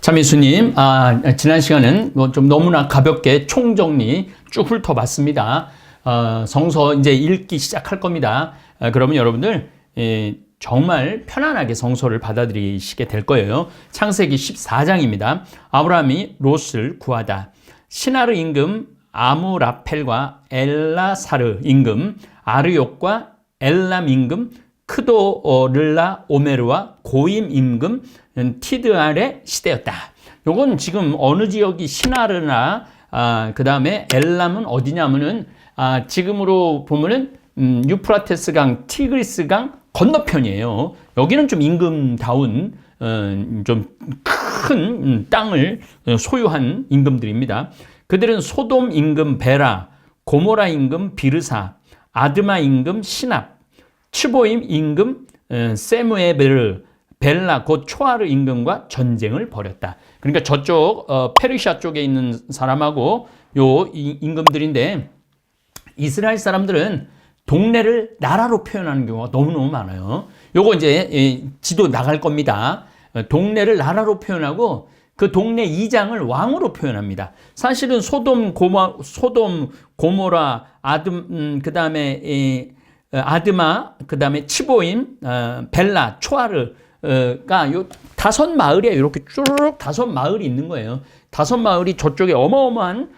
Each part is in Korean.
참 예수님, 지난 시간은 좀 너무나 가볍게 총정리 쭉 훑어봤습니다. 성서 이제 읽기 시작할 겁니다. 그러면 여러분들 정말 편안하게 성서를 받아들이시게 될 거예요. 창세기 14장입니다. 아브라함이 롯을 구하다. 시나르 임금 아무라펠과 엘라사르 임금 아르욕과 엘람 임금 크도르라 오메르와 고임 임금 티드알의 시대였다. 요건 지금 어느 지역이 시나르나 그 다음에 엘람은 어디냐면은 지금으로 보면은 유프라테스강, 티그리스강 건너편이에요. 여기는 좀 임금다운 좀 큰 땅을 소유한 임금들입니다. 그들은 소돔 임금 베라, 고모라 임금 비르사, 아드마 임금 시납, 츠보임 임금 세무에베르, 벨라 곧 초아르 임금과 전쟁을 벌였다. 그러니까 저쪽 페르시아 쪽에 있는 사람하고 요 임금들인데, 이스라엘 사람들은 동네를 나라로 표현하는 경우가 너무너무 많아요. 요거 이제 지도 나갈 겁니다. 동네를 나라로 표현하고 그 동네 이장을 왕으로 표현합니다. 사실은 소돔, 고모라, 그다음에 아드마, 그다음에 츠보임, 벨라, 초아르가 요 5마을이에요. 이렇게 쭉 5마을이 있는 거예요. 5마을이 저쪽에 어마어마한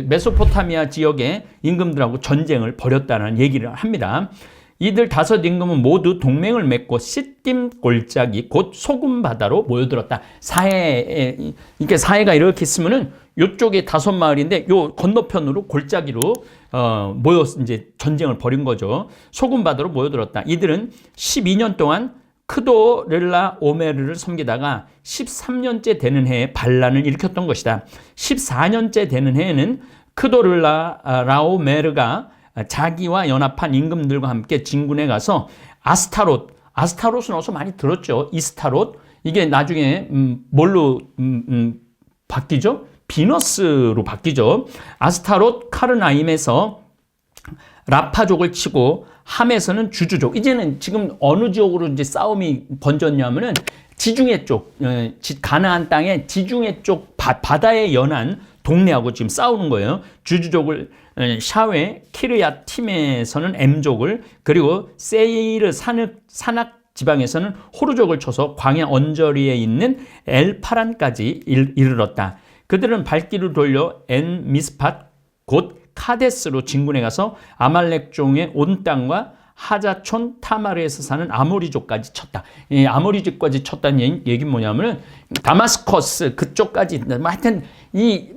메소포타미아 지역의 임금들하고 전쟁을 벌였다는 얘기를 합니다. 이들 5 임금은 모두 동맹을 맺고 시딤 골짜기 곧 소금 바다로 모여들었다. 이렇게 사해가 이렇게 있으면은 요쪽에 5마을인데 요 건너편으로 골짜기로 모여 이제 전쟁을 벌인 거죠. 소금 바다로 모여들었다. 이들은 12년 동안 크도르라 오메르를 섬기다가 13년째 되는 해에 반란을 일으켰던 것이다. 14년째 되는 해에는 크도르라 오메르가 자기와 연합한 임금들과 함께 진군에 가서 아스타롯은 어서 많이 들었죠. 이스타롯. 이게 나중에 뭘로 바뀌죠? 비너스로 바뀌죠. 아스타롯 카르나임에서 라파족을 치고 함에서는 주주족. 이제는 지금 어느 지역으로 이제 싸움이 번졌냐면은 지중해 쪽, 가나안 땅의 지중해 쪽 바다에 연한 동네하고 지금 싸우는 거예요. 주주족을 샤웨, 키르야팀에서는 M족을, 그리고 세이르 산악 지방에서는 호르족을 쳐서 광야 언저리에 있는 엘파란까지 이르렀다. 그들은 발길을 돌려 엔 미스팟 곧 카데스로 진군해 가서 아말렉 종의 온 땅과 하자촌 타마르에서 사는 아모리족까지 쳤다. 이 아모리족까지 쳤다는 얘기는 뭐냐면은 다마스커스 그쪽까지, 하여튼 이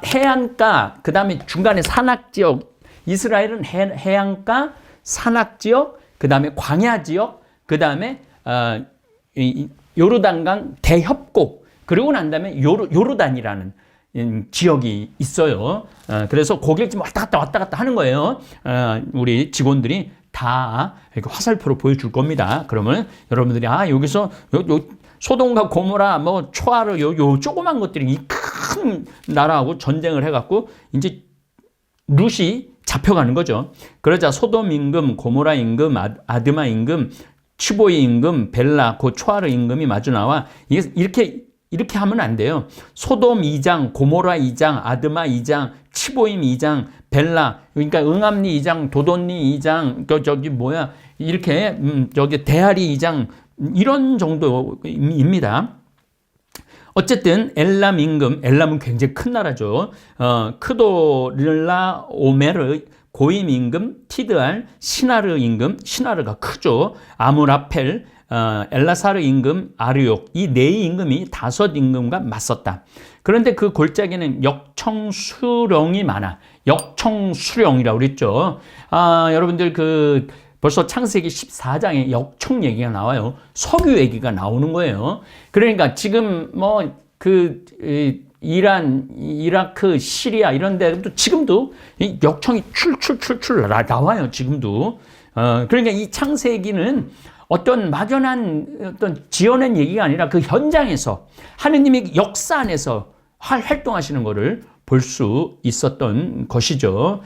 해안가, 그 다음에 중간에 산악지역, 이스라엘은 해안가, 산악지역, 그 다음에 광야지역, 그 다음에 요르단강 대협곡, 그리고 난 다음에 요르단이라는 지역이 있어요. 그래서 거길 지금 왔다 갔다 하는 거예요. 우리 직원들이 다 이렇게 화살표로 보여줄 겁니다. 그러면 여러분들이 여기서 소돔과 고모라, 초아르, 요 조그만 것들이 이 큰 나라하고 전쟁을 해갖고 이제 룻이 잡혀가는 거죠. 그러자 소돔 임금, 고모라 임금, 아드마 임금, 츠보이 임금, 벨라, 그 초아르 임금이 마주 나와 이렇게 하면 안 돼요. 소돔 2장, 고모라 2장, 아드마 2장, 츠보임 2장, 벨라, 그러니까 응암리 2장, 도돈리 2장, 이렇게 저기 대하리 2장, 이런 정도입니다. 어쨌든 엘람은 굉장히 큰 나라죠. 크도르라 오메르, 고임 임금, 티드알, 시나르 임금, 시나르가 크죠. 아무라펠, 엘라사르 임금, 아르욕, 이 4 임금이 5 임금과 맞섰다. 그런데 그 골짜기는 역청수령이 많아. 역청수령이라고 그랬죠. 여러분들 벌써 창세기 14장에 역청 얘기가 나와요. 석유 얘기가 나오는 거예요. 그러니까 지금 이란, 이라크, 시리아 이런 데도 지금도 역청이 출출 나와요. 지금도. 그러니까 이 창세기는 어떤 막연한 지어낸 얘기가 아니라 그 현장에서 하느님이 역사 안에서 활동하시는 것을 볼 수 있었던 것이죠.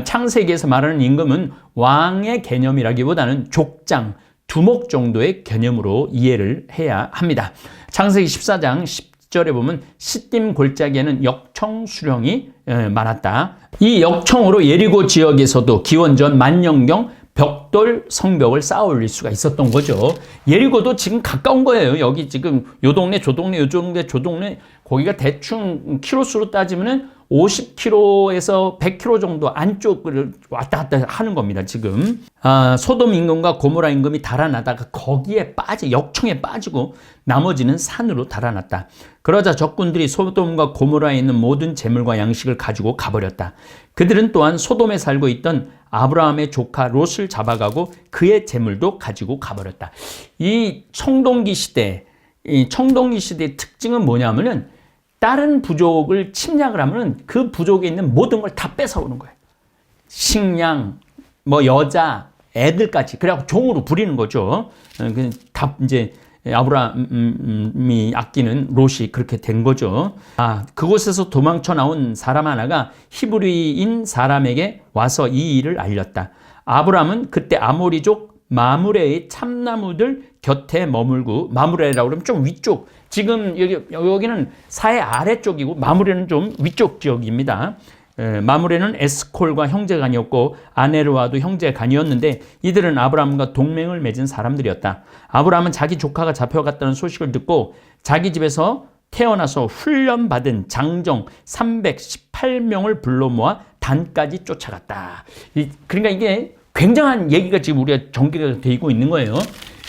창세기에서 말하는 임금은 왕의 개념이라기보다는 족장, 두목 정도의 개념으로 이해를 해야 합니다. 창세기 14장 10절에 보면 시딤 골짜기에는 역청 수령이 많았다. 이 역청으로 예리고 지역에서도 기원전 만년경 벽돌 성벽을 쌓아 올릴 수가 있었던 거죠. 예리고도 지금 가까운 거예요. 여기 지금 요 동네 저 동네 요 동네 저 동네 거기가 대충 키로수로 따지면은 50km에서 100km 정도 안쪽을 왔다 갔다 하는 겁니다. 지금 소돔 임금과 고모라 임금이 달아나다가 거기에 역청에 빠지고 나머지는 산으로 달아났다. 그러자 적군들이 소돔과 고모라에 있는 모든 재물과 양식을 가지고 가버렸다. 그들은 또한 소돔에 살고 있던 아브라함의 조카 롯을 잡아가고 그의 재물도 가지고 가버렸다. 이 청동기 시대의 특징은 뭐냐면은 다른 부족을 침략을 하면은 그 부족에 있는 모든 걸 다 뺏어오는 거예요. 식량, 여자, 애들까지. 그래갖고 종으로 부리는 거죠. 다 이제 아브라함이 아끼는 롯이 그렇게 된 거죠. 그곳에서 도망쳐 나온 사람 하나가 히브리인 사람에게 와서 이 일을 알렸다. 아브라함은 그때 아모리족 마므레의 참나무들 곁에 머물고, 마므레라고 그러면 좀 위쪽, 지금 여기는 사해 아래쪽이고 마므레는 좀 위쪽 지역입니다. 마므레는 에스콜과 형제간이었고 아네르와도 형제간이었는데 이들은 아브라함과 동맹을 맺은 사람들이었다. 아브라함은 자기 조카가 잡혀갔다는 소식을 듣고 자기 집에서 태어나서 훈련받은 장정 318명을 불러 모아 단까지 쫓아갔다. 그러니까 이게 굉장한 얘기가 지금 우리가 전개가 되고 있는 거예요.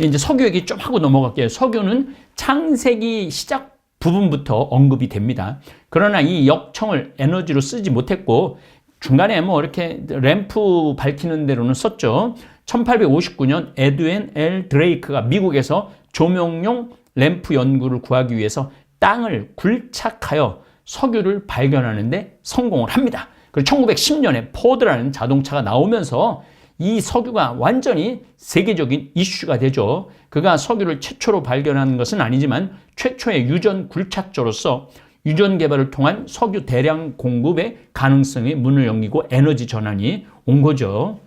이제 석유 얘기 좀 하고 넘어갈게요. 석유는 창세기 시작 부분부터 언급이 됩니다. 그러나 이 역청을 에너지로 쓰지 못했고 중간에 이렇게 램프 밝히는 데로는 썼죠. 1859년 에드윈 L. 드레이크가 미국에서 조명용 램프 연구를 구하기 위해서 땅을 굴착하여 석유를 발견하는데 성공을 합니다. 그리고 1910년에 포드라는 자동차가 나오면서 이 석유가 완전히 세계적인 이슈가 되죠. 그가 석유를 최초로 발견한 것은 아니지만 최초의 유전 굴착조로서 유전 개발을 통한 석유 대량 공급의 가능성에 문을 열고 에너지 전환이 온 거죠.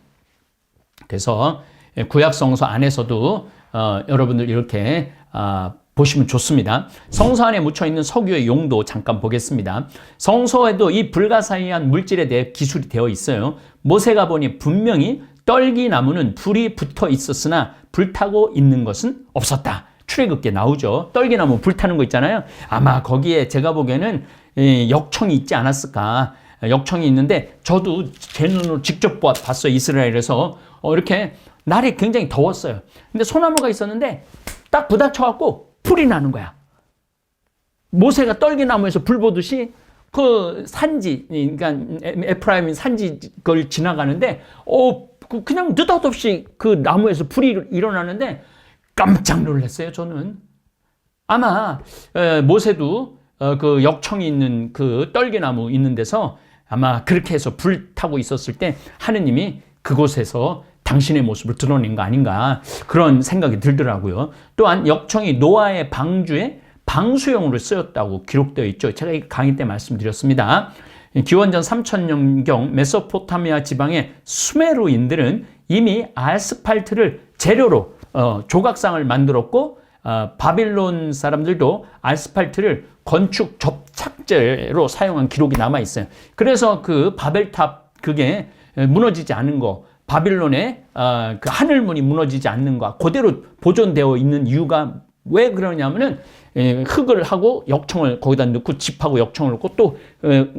그래서 구약 성서 안에서도 여러분들 이렇게 보시면 좋습니다. 성서 안에 묻혀있는 석유의 용도 잠깐 보겠습니다. 성서에도 이 불가사의한 물질에 대해 기술이 되어 있어요. 모세가 보니 분명히 떨기나무는 불이 붙어 있었으나 불타고 있는 것은 없었다. 출애굽기에 나오죠. 떨기나무 불타는 거 있잖아요. 아마 거기에 제가 보기에는 역청이 있지 않았을까. 역청이 있는데 저도 제 눈으로 직접 봤어요. 이스라엘에서 이렇게 날이 굉장히 더웠어요. 근데 소나무가 있었는데 딱 부닥쳐갖고 불이 나는 거야. 모세가 떨기나무에서 불 보듯이 그 산지, 그러니까 에프라임 산지 걸 지나가는데 그냥 느닷없이 그 나무에서 불이 일어나는데 깜짝 놀랐어요. 저는 아마 모세도 그 역청이 있는 그 떨기나무 있는 데서 아마 그렇게 해서 불 타고 있었을 때 하느님이 그곳에서 당신의 모습을 드러낸 거 아닌가 그런 생각이 들더라고요. 또한 역청이 노아의 방주에 방수용으로 쓰였다고 기록되어 있죠. 제가 이 강의 때 말씀드렸습니다. 기원전 3000년경 메소포타미아 지방의 수메르인들은 이미 아스팔트를 재료로 조각상을 만들었고 바빌론 사람들도 아스팔트를 건축 접착제로 사용한 기록이 남아 있어요. 그래서 그 바벨탑 그게 무너지지 않은 거, 바빌론의 그 하늘문이 무너지지 않는 거 그대로 보존되어 있는 이유가 왜 그러냐면은 흙을 하고 역청을 거기다 넣고 집하고 역청을 넣고 또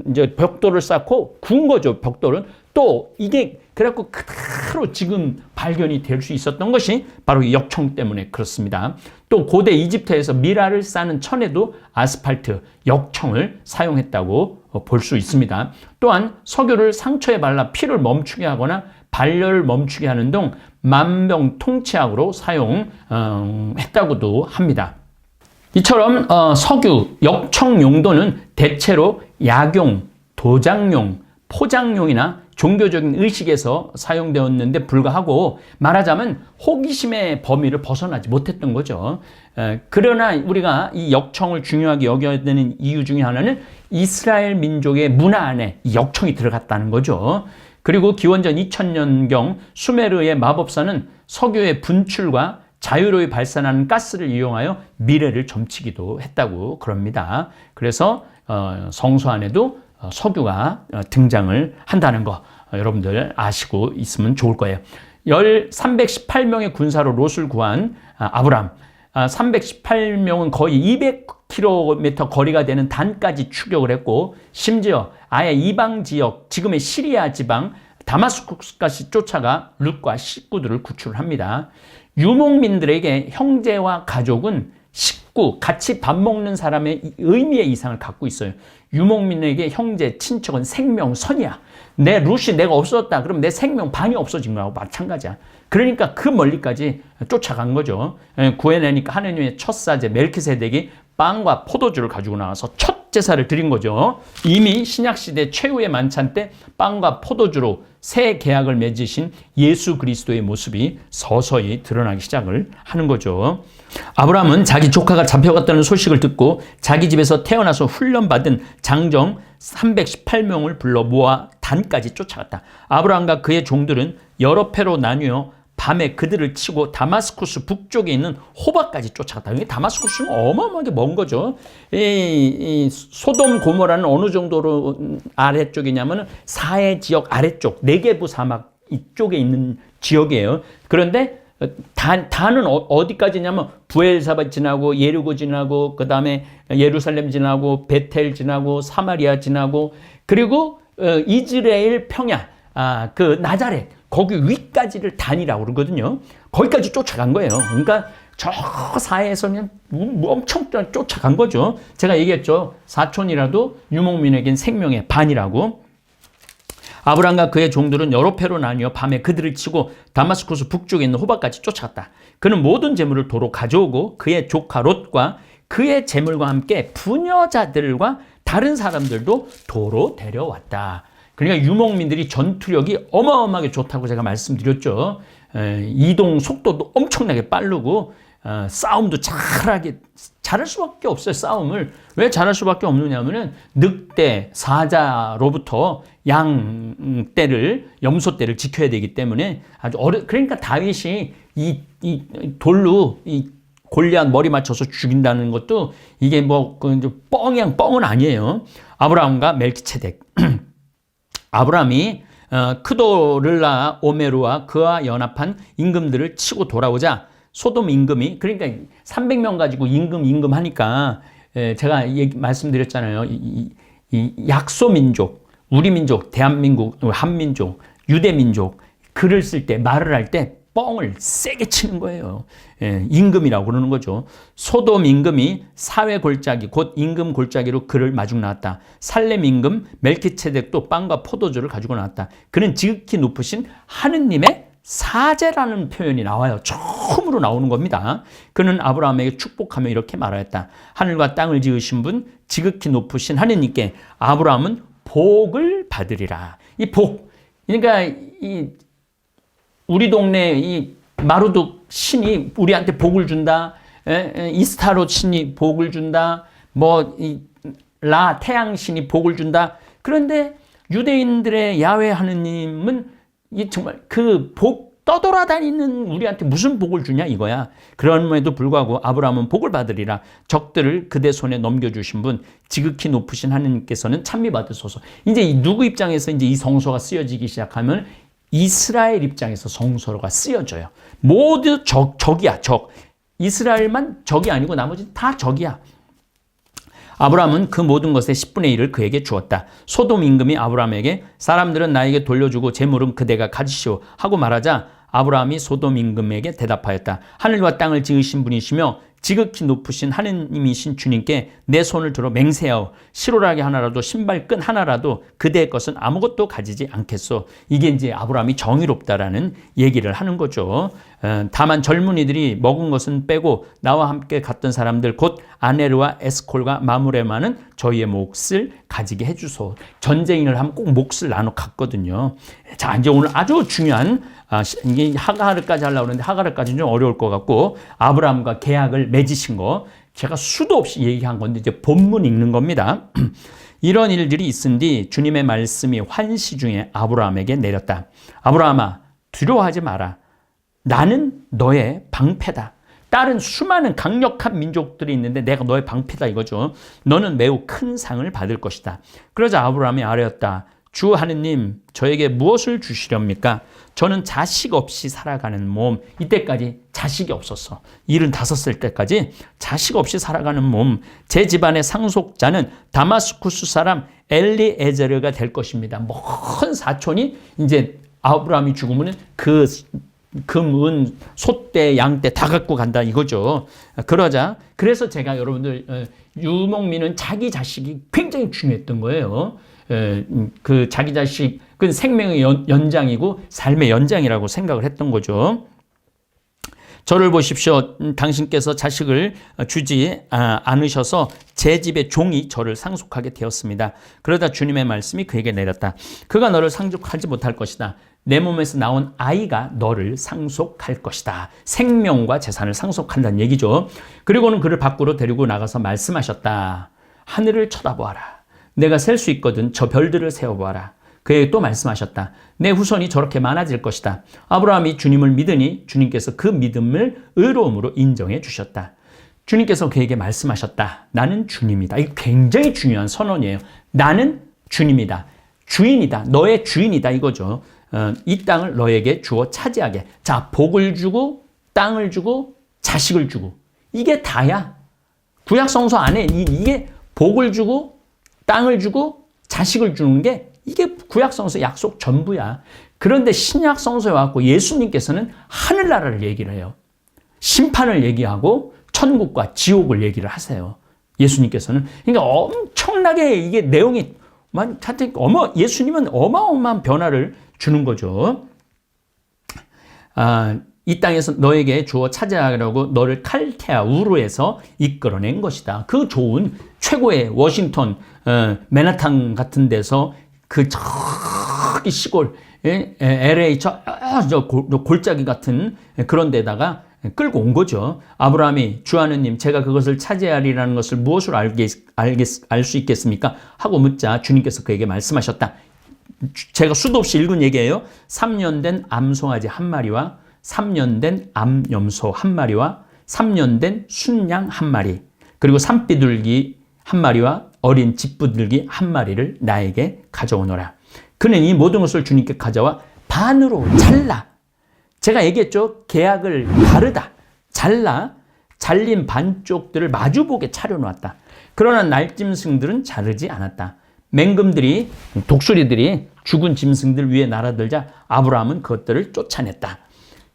이제 벽돌을 쌓고 구운 거죠. 벽돌은 또 이게 그래갖고 그대로 지금 발견이 될 수 있었던 것이 바로 이 역청 때문에 그렇습니다. 또 고대 이집트에서 미라를 싸는 천에도 아스팔트, 역청을 사용했다고 볼 수 있습니다. 또한 석유를 상처에 발라 피를 멈추게 하거나 발열을 멈추게 하는 등 만병통치약으로 사용했다고도 합니다. 이처럼 석유, 역청 용도는 대체로 약용, 도장용, 포장용이나 종교적인 의식에서 사용되었는데 불과하고 말하자면 호기심의 범위를 벗어나지 못했던 거죠. 그러나 우리가 이 역청을 중요하게 여겨야 되는 이유 중에 하나는 이스라엘 민족의 문화 안에 이 역청이 들어갔다는 거죠. 그리고 기원전 2000년경 수메르의 마법사는 석유의 분출과 자유로이 발산하는 가스를 이용하여 미래를 점치기도 했다고 그럽니다. 그래서 성서 안에도 석유가 등장을 한다는 거 여러분들 아시고 있으면 좋을 거예요. 318명의 군사로 롯을 구한 아브람, 318명은 거의 200km 거리가 되는 단까지 추격을 했고, 심지어 아예 이방 지역, 지금의 시리아 지방 다마스쿠스까지 쫓아가 룻과 식구들을 구출합니다. 유목민들에게 형제와 가족은 식구, 같이 밥 먹는 사람의 의미의 이상을 갖고 있어요. 유목민에게 형제, 친척은 생명선이야. 내 룻이 내가 없었다. 그럼 내 생명 반이 없어진 거하고 마찬가지야. 그러니까 그 멀리까지 쫓아간 거죠. 구해내니까 하느님의 첫 사제 멜키세덱이 빵과 포도주를 가지고 나와서 첫 제사를 드린 거죠. 이미 신약시대 최후의 만찬 때 빵과 포도주로 새 계약을 맺으신 예수 그리스도의 모습이 서서히 드러나기 시작을 하는 거죠. 아브라함은 자기 조카가 잡혀갔다는 소식을 듣고 자기 집에서 태어나서 훈련받은 장정 318명을 불러 모아 단까지 쫓아갔다. 아브라함과 그의 종들은 여러 패로 나뉘어 밤에 그들을 치고 다마스쿠스 북쪽에 있는 호바까지 쫓아갔다. 이게 다마스쿠스는 어마어마하게 먼 거죠. 이 소돔 고모라는 어느 정도로 아래쪽이냐면 사해 지역 아래쪽 네게부 사막 이쪽에 있는 지역이에요. 그런데 단은 어디까지냐면 부엘사바 지나고 예리고 지나고 그 다음에 예루살렘 지나고 베텔 지나고 사마리아 지나고 그리고 이스라엘 평야 그 나자렛 거기 위까지를 단이라고 그러거든요. 거기까지 쫓아간 거예요. 그러니까 저 사해에서 그냥 엄청 쫓아간 거죠. 제가 얘기했죠. 사촌이라도 유목민에겐 생명의 반이라고. 아브람과 그의 종들은 여러 패로 나뉘어 밤에 그들을 치고 다마스쿠스 북쪽에 있는 호바까지 쫓아갔다. 그는 모든 재물을 도로 가져오고 그의 조카 롯과 그의 재물과 함께 부녀자들과 다른 사람들도 도로 데려왔다. 그러니까 유목민들이 전투력이 어마어마하게 좋다고 제가 말씀드렸죠. 이동 속도도 엄청나게 빠르고 싸움도 잘할 수밖에 없어요. 싸움을 왜 잘할 수밖에 없느냐면은 늑대 사자로부터 양떼를 염소떼를 지켜야 되기 때문에 아주 그러니까 다윗이 이 돌로 이 골리앗 머리 맞춰서 죽인다는 것도 이게 뭐 뻥은 아니에요. 아브라함과 멜키세덱 아브라함이 크도를라 오메루와 그와 연합한 임금들을 치고 돌아오자 소돔 임금이 그러니까 300명 가지고 임금 하니까 제가 말씀드렸잖아요. 이 약소민족, 우리 민족, 대한민국, 한민족, 유대민족 글을 쓸 때 말을 할 때 뻥을 세게 치는 거예요. 임금이라고 그러는 거죠. 소돔 임금이 사회 골짜기 곧 임금 골짜기로 그를 마중 나왔다. 살렘 임금 멜키세덱도 빵과 포도주를 가지고 나왔다. 그는 지극히 높으신 하느님의 사제라는 표현이 나와요. 처음으로 나오는 겁니다. 그는 아브라함에게 축복하며 이렇게 말하였다. 하늘과 땅을 지으신 분 지극히 높으신 하느님께 아브라함은 복을 받으리라. 이 복, 그러니까 이 우리 동네 이 마루둑 신이 우리한테 복을 준다. 이스타롯 신이 복을 준다. 라 태양 신이 복을 준다. 그런데 유대인들의 야훼 하느님은 이 정말 그 복 떠돌아다니는 우리한테 무슨 복을 주냐 이거야. 그럼에도 불구하고 아브라함은 복을 받으리라. 적들을 그대 손에 넘겨주신 분 지극히 높으신 하느님께서는 찬미 받으소서. 이제 누구 입장에서 이제 이 성서가 쓰여지기 시작하면 이스라엘 입장에서 성서가 쓰여져요. 모두 적이야, 적. 이스라엘만 적이 아니고 나머지는 다 적이야. 아브라함은 그 모든 것의 10분의 1을 그에게 주었다. 소돔 임금이 아브라함에게 사람들은 나에게 돌려주고 재물은 그대가 가지시오 하고 말하자 아브라함이 소돔 임금에게 대답하였다. 하늘과 땅을 지으신 분이시며 지극히 높으신 하느님이신 주님께 내 손을 들어 맹세하오. 시로라기 하나라도 신발끈 하나라도 그대의 것은 아무것도 가지지 않겠소. 이게 이제 아브라함이 정의롭다라는 얘기를 하는 거죠. 다만 젊은이들이 먹은 것은 빼고 나와 함께 갔던 사람들 곧 아네르와 에스콜과 마므레만은 저희의 몫을 가지게 해주소. 전쟁을 하면 꼭 몫을 나눠 갔거든요. 자, 이제 오늘 아주 중요한 이게 하가르까지 하려고 그러는데 하가르까지는 좀 어려울 것 같고 아브라함과 계약을 맺으신 거 제가 수도 없이 얘기한 건데 이제 본문 읽는 겁니다. 이런 일들이 있은 뒤 주님의 말씀이 환시 중에 아브라함에게 내렸다. 아브라함아 두려워하지 마라. 나는 너의 방패다. 다른 수많은 강력한 민족들이 있는데 내가 너의 방패다 이거죠. 너는 매우 큰 상을 받을 것이다. 그러자 아브라함이 아뢰었다. 주 하느님, 저에게 무엇을 주시렵니까? 저는 자식 없이 살아가는 몸. 이때까지 자식이 없었어. 75살 때까지 자식 없이 살아가는 몸. 제 집안의 상속자는 다마스쿠스 사람 엘리에제르가 될 것입니다. 먼 사촌이 이제 아브라함이 죽으면 그 금, 은, 소떼, 양떼 다 갖고 간다 이거죠. 그래서 제가 여러분들 유목민은 자기 자식이 굉장히 중요했던 거예요. 그 자기 자식은 생명의 연장이고 삶의 연장이라고 생각을 했던 거죠. 저를 보십시오. 당신께서 자식을 주지 않으셔서 제 집의 종이 저를 상속하게 되었습니다. 그러다 주님의 말씀이 그에게 내렸다. 그가 너를 상속하지 못할 것이다. 내 몸에서 나온 아이가 너를 상속할 것이다. 생명과 재산을 상속한다는 얘기죠. 그리고는 그를 밖으로 데리고 나가서 말씀하셨다. 하늘을 쳐다보아라. 내가 셀 수 있거든 저 별들을 세어보아라. 그에게 또 말씀하셨다. 내 후손이 저렇게 많아질 것이다. 아브라함이 주님을 믿으니 주님께서 그 믿음을 의로움으로 인정해 주셨다. 주님께서 그에게 말씀하셨다. 나는 주님이다. 이거 굉장히 중요한 선언이에요. 나는 주님이다. 주인이다. 너의 주인이다 이거죠. 이 땅을 너에게 주어 차지하게. 자, 복을 주고 땅을 주고 자식을 주고 이게 다야. 구약 성서 안에 이게 복을 주고 땅을 주고 자식을 주는 게 이게 구약 성서 약속 전부야. 그런데 신약 성서에 와서 예수님께서는 하늘나라를 얘기를 해요. 심판을 얘기하고 천국과 지옥을 얘기를 하세요. 예수님께서는. 그러니까 엄청나게 이게 내용이 예수님은 어마어마한 변화를 주는 거죠. 이 땅에서 너에게 주어 차지하려고 너를 칼테아 우르에서 이끌어낸 것이다. 그 좋은 최고의 워싱턴, 맨하탄 같은 데서 그 저기 시골, LA 저 골짜기 같은 그런 데다가 끌고 온 거죠. 아브라함이 주 하느님 제가 그것을 차지하리라는 것을 무엇으로 알 수 있겠습니까? 하고 묻자 주님께서 그에게 말씀하셨다. 제가 수도 없이 읽은 얘기예요. 3년 된 암송아지 한 마리와 3년 된 암염소 한 마리와 3년 된 순양 한 마리 그리고 산비둘기 한 마리와 어린 집부들기 한 마리를 나에게 가져오너라. 그는 이 모든 것을 주님께 가져와 반으로 잘라. 제가 얘기했죠. 계약을 가르다. 잘린 반쪽들을 마주보게 차려놓았다. 그러나 날짐승들은 자르지 않았다. 맹금들이 독수리들이 죽은 짐승들 위에 날아들자 아브라함은 그것들을 쫓아냈다.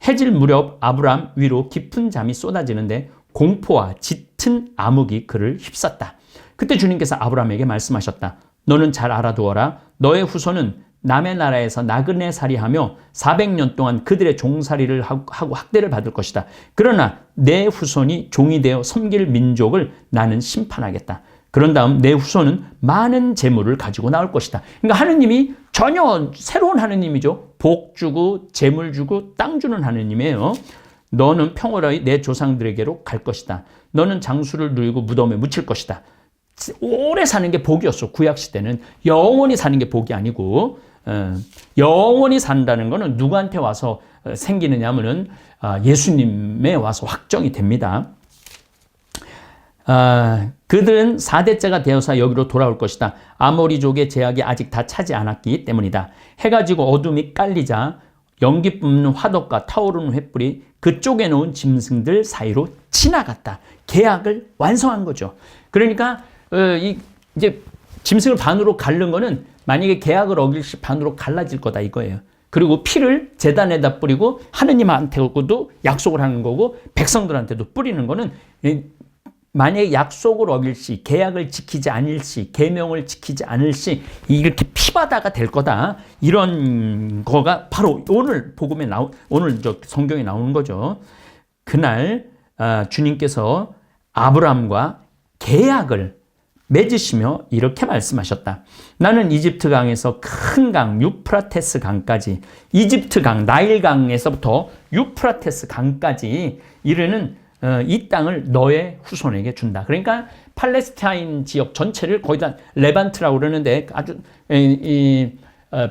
해질 무렵 아브라함 위로 깊은 잠이 쏟아지는데 공포와 짙은 암흑이 그를 휩쌌다. 그때 주님께서 아브라함에게 말씀하셨다. 너는 잘 알아두어라. 너의 후손은 남의 나라에서 나그네살이하며 400년 동안 그들의 종살이를 하고 학대를 받을 것이다. 그러나 내 후손이 종이 되어 섬길 민족을 나는 심판하겠다. 그런 다음 내 후손은 많은 재물을 가지고 나올 것이다. 그러니까 하느님이 전혀 새로운 하느님이죠. 복 주고 재물 주고 땅 주는 하느님이에요. 너는 평화로이 내 조상들에게로 갈 것이다. 너는 장수를 누리고 무덤에 묻힐 것이다. 오래 사는 게 복이었어. 구약시대는 영원히 사는 게 복이 아니고 영원히 산다는 거는 누구한테 와서 생기느냐 하면은 예수님에 와서 확정이 됩니다. 그들은 4대째가 되어서 여기로 돌아올 것이다. 아모리족의 제약이 아직 다 차지 않았기 때문이다. 해가 지고 어둠이 깔리자 연기 뿜는 화덕과 타오르는 횃불이 그쪽에 놓은 짐승들 사이로 지나갔다. 계약을 완성한 거죠. 그러니까 이제 짐승을 반으로 갈른 거는 만약에 계약을 어길 시 반으로 갈라질 거다 이거예요. 그리고 피를 제단에다 뿌리고 하느님한테도 약속을 하는 거고 백성들한테도 뿌리는 거는 만약에 약속을 어길 시, 계약을 지키지 않을 시, 계명을 지키지 않을 시 이렇게 피바다가 될 거다. 이런 거가 바로 오늘 복음에 오늘 성경에 나오는 거죠. 그날 주님께서 아브라함과 계약을 맺으시며 이렇게 말씀하셨다. 나는 이집트 강에서 큰 강 유프라테스 강까지 이집트 강 나일강에서부터 유프라테스 강까지 이르는 이 땅을 너의 후손에게 준다. 그러니까 팔레스타인 지역 전체를 거의 다 레반트라고 그러는데 아주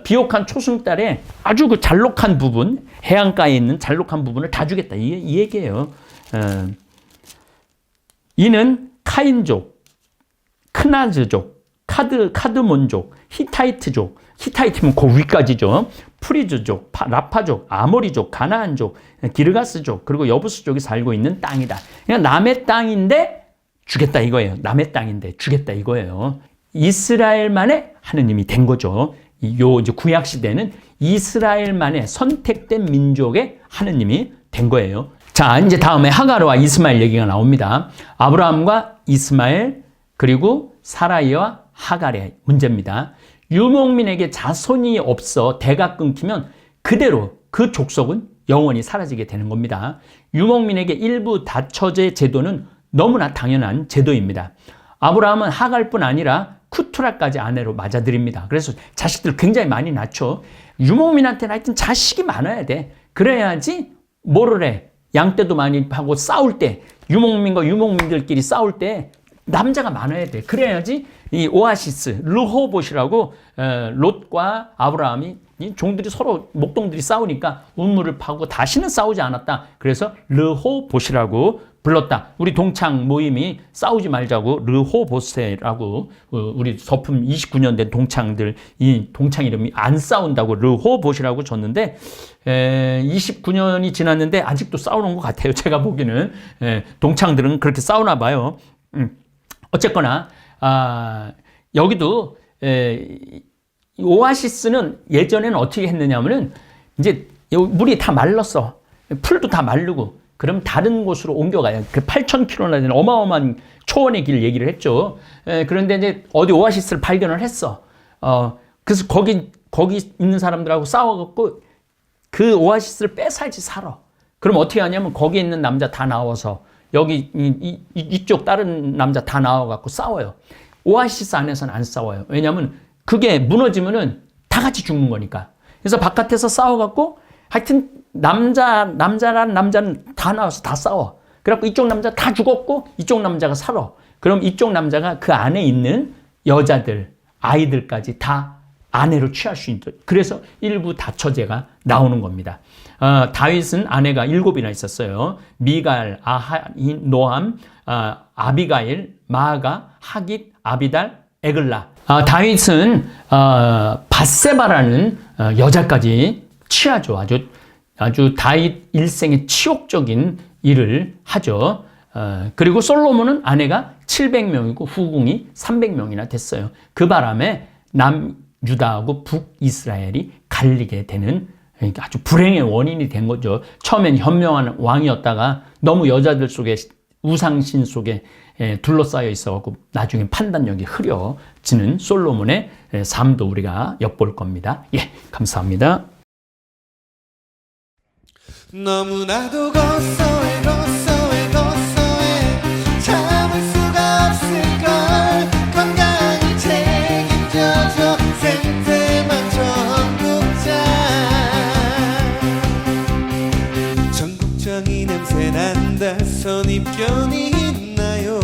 비옥한 초승달에 아주 그 잘록한 부분, 해안가에 있는 잘록한 부분을 다 주겠다. 이 얘기예요. 이는 카인족, 크나즈족, 카드몬족, 히타이트족, 히타이트면 그 위까지죠. 프리즈족, 라파족, 아모리족, 가나안족, 기르가스족, 그리고 여부스족이 살고 있는 땅이다. 그냥 남의 땅인데 주겠다 이거예요. 남의 땅인데 주겠다 이거예요. 이스라엘만의 하느님이 된 거죠. 이제 구약 시대는 이스라엘만의 선택된 민족의 하느님이 된 거예요. 자, 이제 다음에 하가르와 이스마엘 얘기가 나옵니다. 아브라함과 이스마엘 그리고 사라이와 하갈의 문제입니다. 유목민에게 자손이 없어 대가 끊기면 그대로 그 족속은 영원히 사라지게 되는 겁니다. 유목민에게 일부 다처제 제도는 너무나 당연한 제도입니다. 아브라함은 하갈뿐 아니라 쿠투라까지 아내로 맞아들입니다. 그래서 자식들 굉장히 많이 낳죠. 유목민한테는 하여튼 자식이 많아야 돼. 그래야지 뭐를 해. 양떼도 많이 하고 싸울 때 유목민과 유목민들끼리 싸울 때 남자가 많아야 돼. 그래야지 이 오아시스, 르호봇이라고 롯과 아브라함이 종들이 서로 목동들이 싸우니까 우물을 파고 다시는 싸우지 않았다. 그래서 르호봇이라고 불렀다. 우리 동창 모임이 싸우지 말자고 르호봇이라고 우리 서품 29년 된 동창들 이 동창 이름이 안 싸운다고 르호봇이라고 줬는데 29년이 지났는데 아직도 싸우는 것 같아요. 제가 보기에는 동창들은 그렇게 싸우나 봐요. 어쨌거나 여기도 오아시스는 예전에는 어떻게 했느냐면은 이제 물이 다 말랐어. 풀도 다 마르고 그럼 다른 곳으로 옮겨가요. 그 8,000km나 되는 어마어마한 초원의 길 얘기를 했죠. 그런데 이제 어디 오아시스를 발견을 했어. 그래서 거기 있는 사람들하고 싸워갖고 그 오아시스를 뺏어야지 살아. 그럼 어떻게 하냐면 거기 있는 남자 다 나와서 여기 이쪽 다른 남자 다 나와갖고 싸워요. 오아시스 안에서는 안 싸워요. 왜냐하면 그게 무너지면은 다 같이 죽는 거니까. 그래서 바깥에서 싸워갖고 하여튼 남자란 남자는 다 나와서 다 싸워. 그래갖고 이쪽 남자 다 죽었고 이쪽 남자가 살아. 그럼 이쪽 남자가 그 안에 있는 여자들, 아이들까지 다 아내로 취할 수 있는. 그래서 일부 다처제가 나오는 겁니다. 다윗은 아내가 7이나 있었어요. 미갈, 아하인, 노함, 아비가일, 마아가, 하깃, 아비달, 에글라. 다윗은 밧세바라는 여자까지 취하죠. 아주 다윗 일생의 치욕적인 일을 하죠. 그리고 솔로몬은 아내가 700명이고 후궁이 300명이나 됐어요. 그 바람에 남유다하고 북이스라엘이 갈리게 되는 아주 불행의 원인이 된 거죠. 처음엔 현명한 왕이었다가 너무 여자들 속에 우상신 속에 둘러싸여 있어갖고 나중에 판단력이 흐려지는 솔로몬의 삶도 우리가 엿볼 겁니다. 예, 감사합니다. 너무나도 고소해 참을 수가 없을걸 건강히 책임져줘 생태만 전국장 전국장이 냄새난다 선입견이 있나요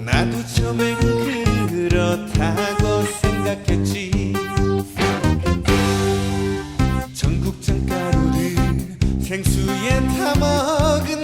나도 처음엔 그렇다고 생각했지 생수에 타먹은